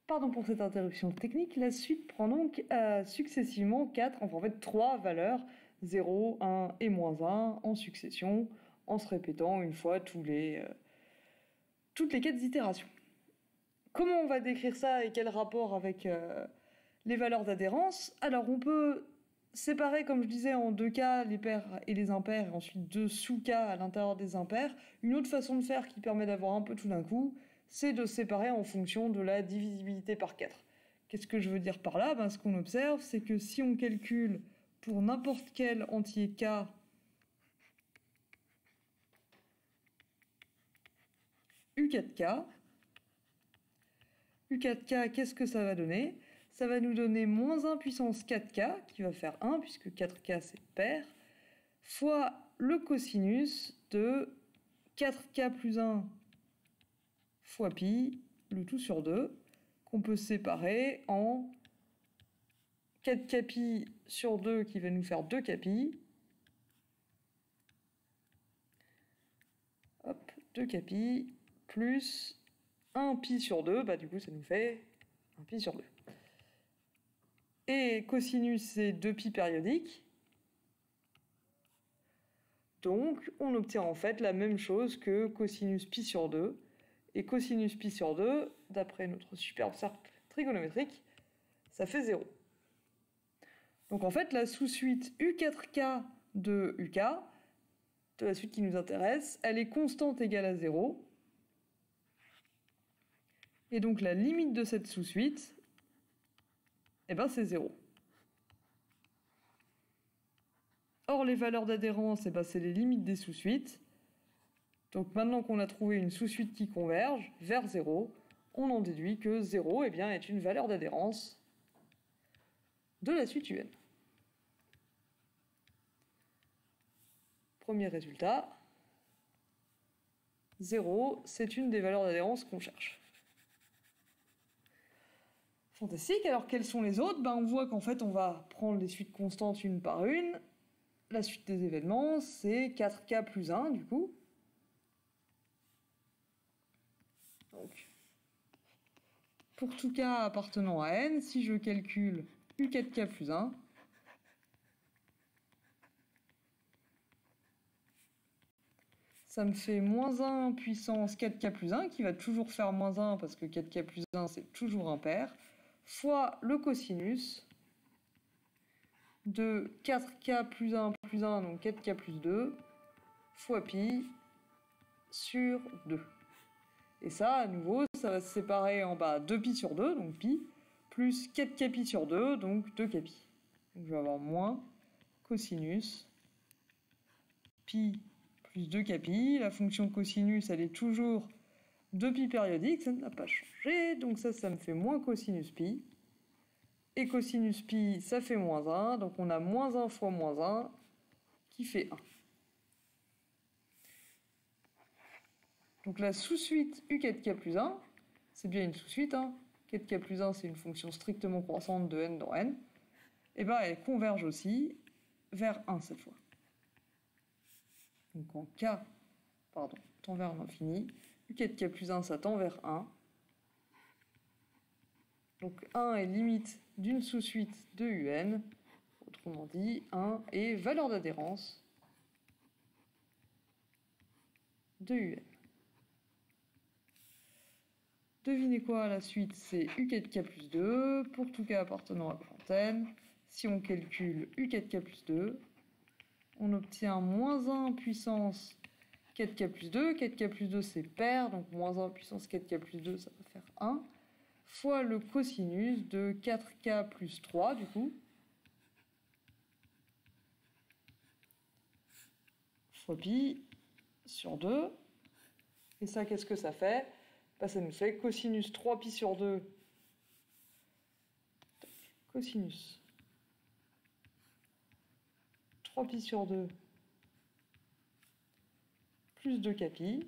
Pardon pour cette interruption technique, la suite prend donc successivement 4, enfin en fait 3 valeurs, 0, 1 et moins 1, en succession, en se répétant une fois toutes les 4 itérations. Comment on va décrire ça et quel rapport avec les valeurs d'adhérence? Alors on peut séparer, comme je disais, en 2 cas, les pairs et les impairs, et ensuite 2 sous-cas à l'intérieur des impairs. Une autre façon de faire qui permet d'avoir un peu tout d'un coup, c'est de séparer en fonction de la divisibilité par 4. Qu'est-ce que je veux dire par là? Ce qu'on observe, c'est que si on calcule pour n'importe quel entier k U4K, U4K, qu'est-ce que ça va donner? Ça va nous donner moins 1 puissance 4K, qui va faire 1, puisque 4K c'est pair, fois le cosinus de 4K plus 1 fois pi, le tout sur 2, qu'on peut séparer en 4K pi sur 2, qui va nous faire 2K pi. Hop, 2K pi, plus 1 pi sur 2, du coup ça nous fait 1 pi sur 2. Et cosinus c'est 2 pi périodique. Donc on obtient en fait la même chose que cosinus pi sur 2. Et cosinus pi sur 2, d'après notre superbe cercle trigonométrique, ça fait 0. Donc en fait, la sous-suite U4K de UK, de la suite qui nous intéresse, elle est constante égale à 0. Et donc la limite de cette sous-suite, c'est 0. Or, les valeurs d'adhérence, c'est les limites des sous-suites. Donc maintenant qu'on a trouvé une sous-suite qui converge vers 0, on en déduit que 0 est une valeur d'adhérence de la suite UN. Premier résultat, 0, c'est une des valeurs d'adhérence qu'on cherche. Fantastique, alors quelles sont les autres? On voit qu'en fait on va prendre les suites constantes une par une. La suite des événements, c'est 4K plus 1 du coup. Donc, pour tout k appartenant à n, si je calcule U4K plus 1, ça me fait moins 1 puissance 4K plus 1, qui va toujours faire moins 1 parce que 4K plus 1 c'est toujours impair, fois le cosinus de 4K plus 1 plus 1, donc 4K plus 2, fois pi sur 2. Et ça, à nouveau, ça va se séparer en bas 2pi sur 2, donc pi, plus 4K pi sur 2, donc 2K pi. Donc je vais avoir moins cosinus pi plus 2K pi. La fonction cosinus, elle est toujours 2pi périodique, ça n'a pas changé, donc ça me fait moins cosinus pi. Et cosinus pi, ça fait moins 1, donc on a moins 1 fois moins 1, qui fait 1. Donc la sous-suite U4K plus 1, c'est bien une sous-suite, 4K plus 1, c'est une fonction strictement croissante de n dans n, elle converge aussi vers 1 cette fois. Donc en k, tend vers l'infini, U4K plus 1, ça tend vers 1. Donc 1 est limite d'une sous-suite de UN, autrement dit, 1 est valeur d'adhérence de UN. Devinez quoi, la suite, c'est U4K plus 2, pour tout cas appartenant à grand N. Si on calcule U4K plus 2, on obtient moins 1 puissance 4K plus 2. 4K plus 2, c'est pair, donc moins 1 puissance 4K plus 2, ça va faire 1, fois le cosinus de 4K plus 3, du coup, fois pi sur 2. Et ça, qu'est-ce que ça fait? Ça nous fait cosinus 3pi sur 2, cosinus 3pi sur 2 plus 2k pi,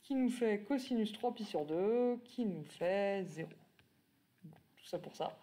qui nous fait cosinus 3pi sur 2, qui nous fait 0. Bon, tout ça pour ça.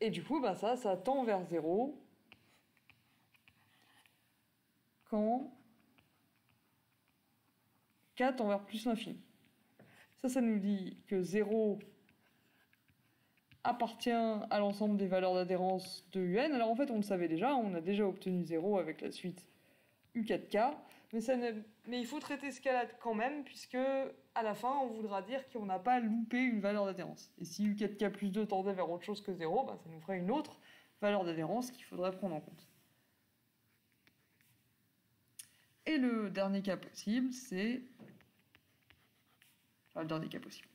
Et du coup, ça tend vers 0 quand k tend vers plus l'infini. Ça nous dit que 0 appartient à l'ensemble des valeurs d'adhérence de UN. Alors en fait, on le savait déjà, on a déjà obtenu 0 avec la suite U4K, mais il faut traiter ce cas-là quand même, puisque à la fin, on voudra dire qu'on n'a pas loupé une valeur d'adhérence. Et si U4K plus 2 tendait vers autre chose que 0, ça nous ferait une autre valeur d'adhérence qu'il faudrait prendre en compte. Et le dernier cas possible, c'est... Enfin, le dernier cas possible.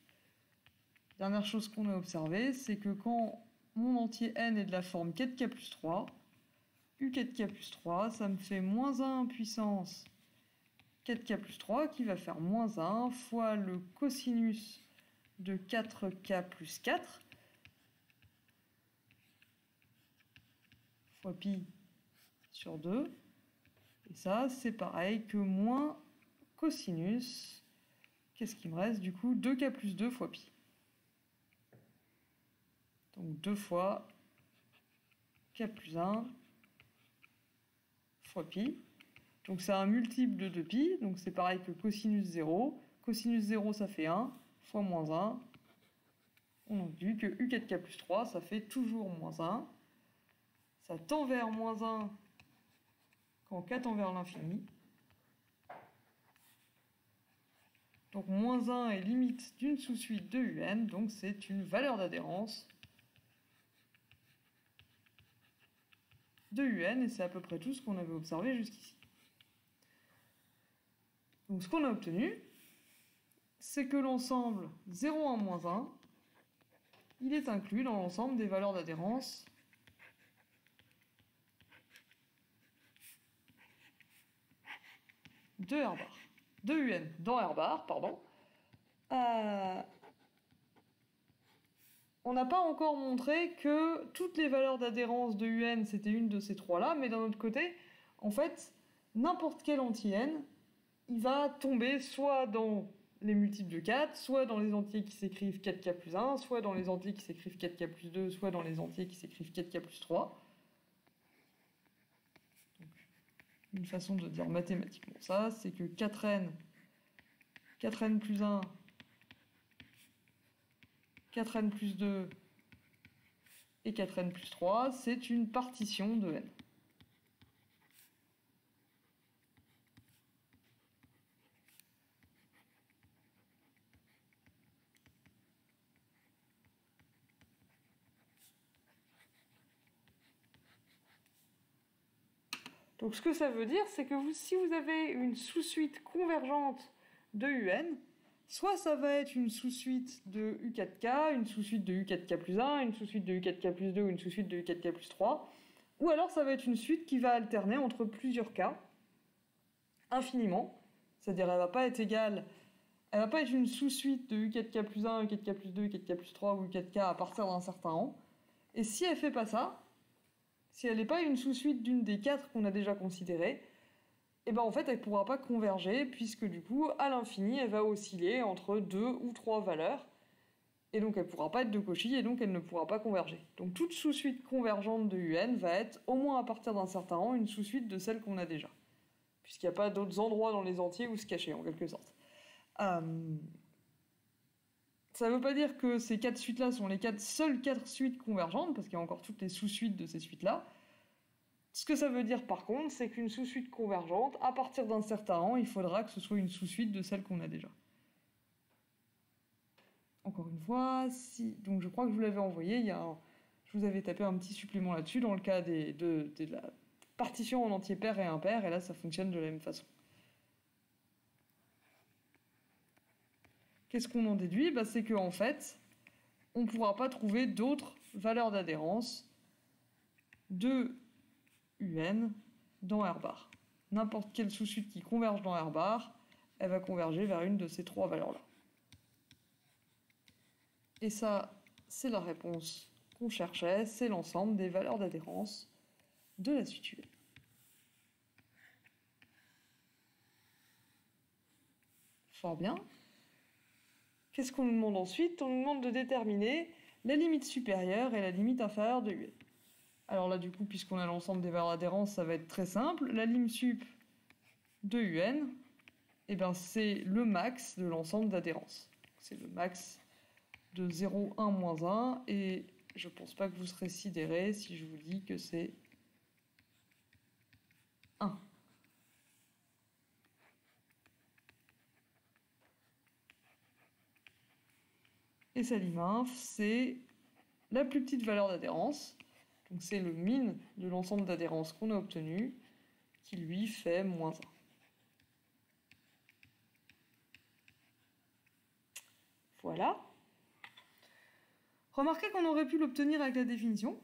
Dernière chose qu'on a observée, c'est que quand mon entier n est de la forme 4k plus 3, U4k plus 3, ça me fait moins 1 puissance 4k plus 3 qui va faire moins 1 fois le cosinus de 4k plus 4 fois pi sur 2. Et ça, c'est pareil que moins cosinus, qu'est-ce qui me reste du coup? 2k plus 2 fois pi. Donc 2 fois k plus 1 fois pi. Donc c'est un multiple de 2pi, donc c'est pareil que cosinus 0. Cosinus 0, ça fait 1, fois moins 1. On a vu que U4K plus 3, ça fait toujours moins 1. Ça tend vers moins 1 quand K tend vers l'infini. Donc moins 1 est limite d'une sous-suite de UN, donc c'est une valeur d'adhérence de UN, et c'est à peu près tout ce qu'on avait observé jusqu'ici. Donc ce qu'on a obtenu, c'est que l'ensemble 0, 1, moins 1, il est inclus dans l'ensemble des valeurs d'adhérence de R bar, de UN, dans R bar, pardon. On n'a pas encore montré que toutes les valeurs d'adhérence de UN, c'était une de ces trois-là, mais d'un autre côté, en fait, n'importe quel anti-N, il va tomber soit dans les multiples de 4, soit dans les entiers qui s'écrivent 4k plus 1, soit dans les entiers qui s'écrivent 4k plus 2, soit dans les entiers qui s'écrivent 4k plus 3. Donc, une façon de dire mathématiquement ça, c'est que 4n plus 1, 4n plus 2 et 4n plus 3, c'est une partition de n. Donc ce que ça veut dire, c'est que si vous avez une sous-suite convergente de UN, soit ça va être une sous-suite de U4K, une sous-suite de U4K plus 1, une sous-suite de U4K plus 2 ou une sous-suite de U4K plus 3, ou alors ça va être une suite qui va alterner entre plusieurs cas, infiniment, c'est-à-dire elle va pas être égale, elle va pas être une sous-suite de U4K plus 1, U4K plus 2, U4K plus 3 ou U4K à partir d'un certain rang, et si elle fait pas ça, si elle n'est pas une sous-suite d'une des 4 qu'on a déjà considérées, et ben en fait elle ne pourra pas converger, puisque du coup, à l'infini, elle va osciller entre 2 ou 3 valeurs, et donc elle ne pourra pas être de Cauchy, et donc elle ne pourra pas converger. Donc toute sous-suite convergente de UN va être, au moins à partir d'un certain rang, une sous-suite de celle qu'on a déjà, puisqu'il n'y a pas d'autres endroits dans les entiers où se cacher, en quelque sorte. Ça ne veut pas dire que ces 4 suites-là sont les seules 4 suites convergentes, parce qu'il y a encore toutes les sous-suites de ces suites-là. Ce que ça veut dire par contre, c'est qu'une sous-suite convergente, à partir d'un certain rang, il faudra que ce soit une sous-suite de celle qu'on a déjà. Encore une fois, donc je crois que je vous l'avais envoyé, je vous avais tapé un petit supplément là-dessus dans le cas de la partition en entier pair et impair, et là ça fonctionne de la même façon. Qu'est-ce qu'on en déduit? C'est qu'en fait, on ne pourra pas trouver d'autres valeurs d'adhérence de UN dans R bar. N'importe quelle sous-suite qui converge dans R bar, elle va converger vers une de ces trois valeurs-là. Et ça, c'est la réponse qu'on cherchait, c'est l'ensemble des valeurs d'adhérence de la suite UN. Fort bien. Qu'est-ce qu'on nous demande ensuite? On nous demande de déterminer la limite supérieure et la limite inférieure de UN. Alors là, du coup, puisqu'on a l'ensemble des valeurs d'adhérence, ça va être très simple. La lim sup de UN eh ben, c'est le max de l'ensemble d'adhérence. C'est le max de 0, 1, moins 1, et je ne pense pas que vous serez sidérés si je vous dis que c'est 1. Et sa liminf, c'est la plus petite valeur d'adhérence. Donc c'est le min de l'ensemble d'adhérence qu'on a obtenu, qui lui fait moins 1. Voilà. Remarquez qu'on aurait pu l'obtenir avec la définition.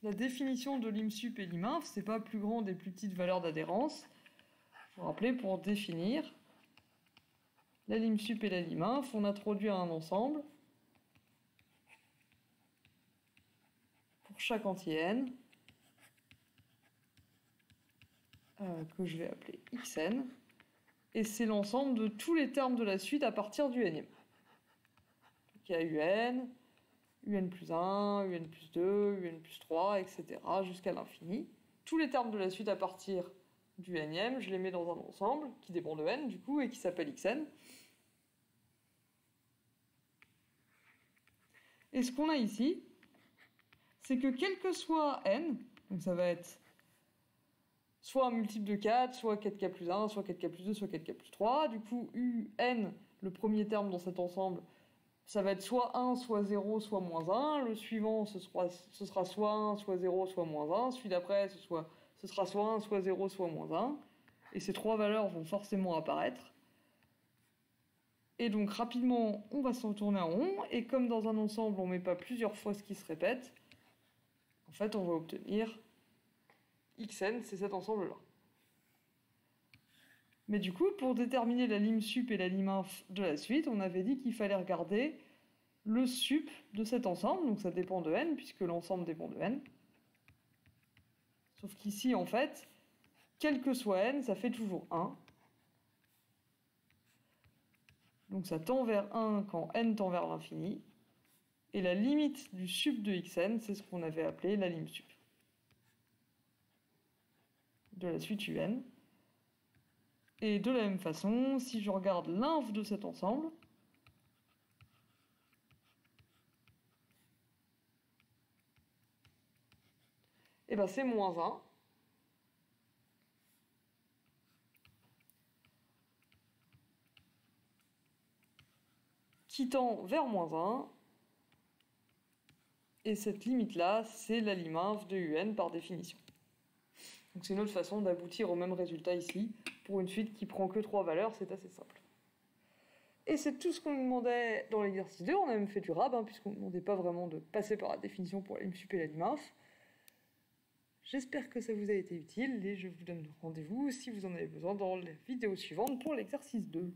La définition de lim_sup et liminf, c'est pas plus grand des plus petites valeurs d'adhérence. Vous vous rappelez, pour définir la lim_sup et la liminf, on introduit un ensemble pour chaque entier n que je vais appeler xn, et c'est l'ensemble de tous les termes de la suite à partir du nème. Donc il y a un plus 1, un plus 2, un plus 3, etc. jusqu'à l'infini. Tous les termes de la suite à partir du nème, je les mets dans un ensemble qui dépend de n du coup et qui s'appelle xn. Et ce qu'on a ici, c'est que quel que soit n, donc ça va être soit un multiple de 4, soit 4k plus 1, soit 4k plus 2, soit 4k plus 3. Du coup, un, le premier terme dans cet ensemble, ça va être soit 1, soit 0, soit moins 1. Le suivant, ce sera soit 1, soit 0, soit moins 1. Celui d'après, ce sera soit 1, soit 0, soit moins 1. Et ces trois valeurs vont forcément apparaître. Et donc, rapidement, on va se retourner en rond. Et comme dans un ensemble, on ne met pas plusieurs fois ce qui se répète, en fait, on va obtenir xn, c'est cet ensemble-là. Mais du coup, pour déterminer la lim_sup et la liminf de la suite, on avait dit qu'il fallait regarder le sup de cet ensemble, donc ça dépend de n, puisque l'ensemble dépend de n. Sauf qu'ici, en fait, quel que soit n, ça fait toujours 1. Donc ça tend vers 1 quand n tend vers l'infini. Et la limite du sup de xn, c'est ce qu'on avait appelé la lim_sup de la suite un. Et de la même façon, si je regarde l'inf de cet ensemble, et ben c'est moins 1. Qui tend vers moins 1. Et cette limite-là, c'est la liminf de un par définition. Donc c'est une autre façon d'aboutir au même résultat ici. Pour une suite qui prend que 3 valeurs, c'est assez simple. Et c'est tout ce qu'on nous demandait dans l'exercice 2. On a même fait du rab, puisqu'on ne demandait pas vraiment de passer par la définition pour la lim_sup et la liminf. J'espère que ça vous a été utile et je vous donne rendez-vous si vous en avez besoin dans la vidéo suivante pour l'exercice 2.